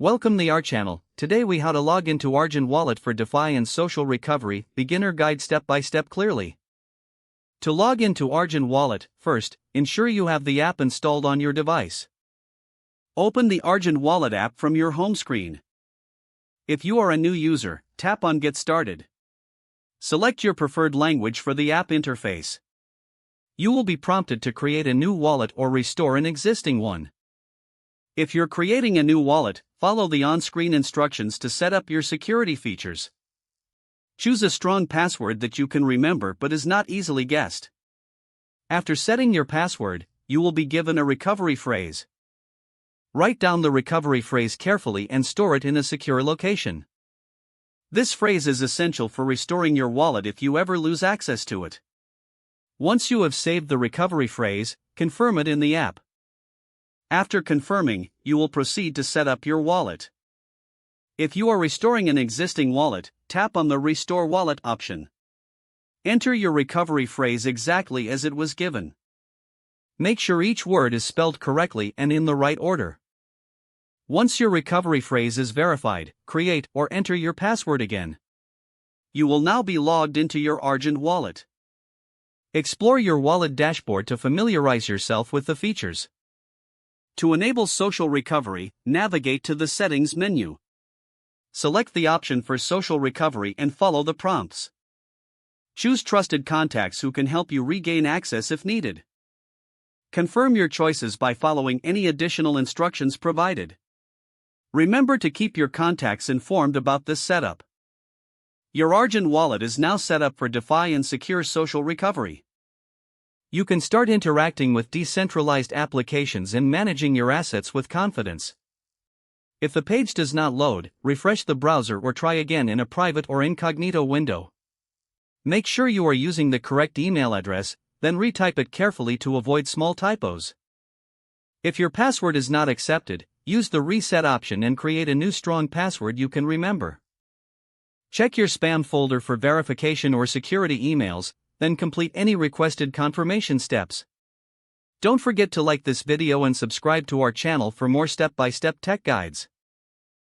Welcome the our channel. Today we how to log into Argent Wallet for DeFi and social recovery, beginner guide step by step clearly. To log into Argent Wallet, first, ensure you have the app installed on your device. Open the Argent Wallet app from your home screen. If you are a new user, tap on Get Started. Select your preferred language for the app interface. You will be prompted to create a new wallet or restore an existing one. If you're creating a new wallet, follow the on-screen instructions to set up your security features. Choose a strong password that you can remember but is not easily guessed. After setting your password, you will be given a recovery phrase. Write down the recovery phrase carefully and store it in a secure location. This phrase is essential for restoring your wallet if you ever lose access to it. Once you have saved the recovery phrase, confirm it in the app. After confirming, you will proceed to set up your wallet. If you are restoring an existing wallet, tap on the Restore Wallet option. Enter your recovery phrase exactly as it was given. Make sure each word is spelled correctly and in the right order. Once your recovery phrase is verified, create or enter your password again. You will now be logged into your Argent Wallet. Explore your wallet dashboard to familiarize yourself with the features. To enable social recovery, navigate to the Settings menu. Select the option for social recovery and follow the prompts. Choose trusted contacts who can help you regain access if needed. Confirm your choices by following any additional instructions provided. Remember to keep your contacts informed about this setup. Your Argent Wallet is now set up for DeFi and secure social recovery. You can start interacting with decentralized applications and managing your assets with confidence. If the page does not load, refresh the browser or try again in a private or incognito window. Make sure you are using the correct email address, then retype it carefully to avoid small typos. If your password is not accepted, use the reset option and create a new strong password you can remember. Check your spam folder for verification or security emails, then complete any requested confirmation steps. Don't forget to like this video and subscribe to our channel for more step-by-step tech guides.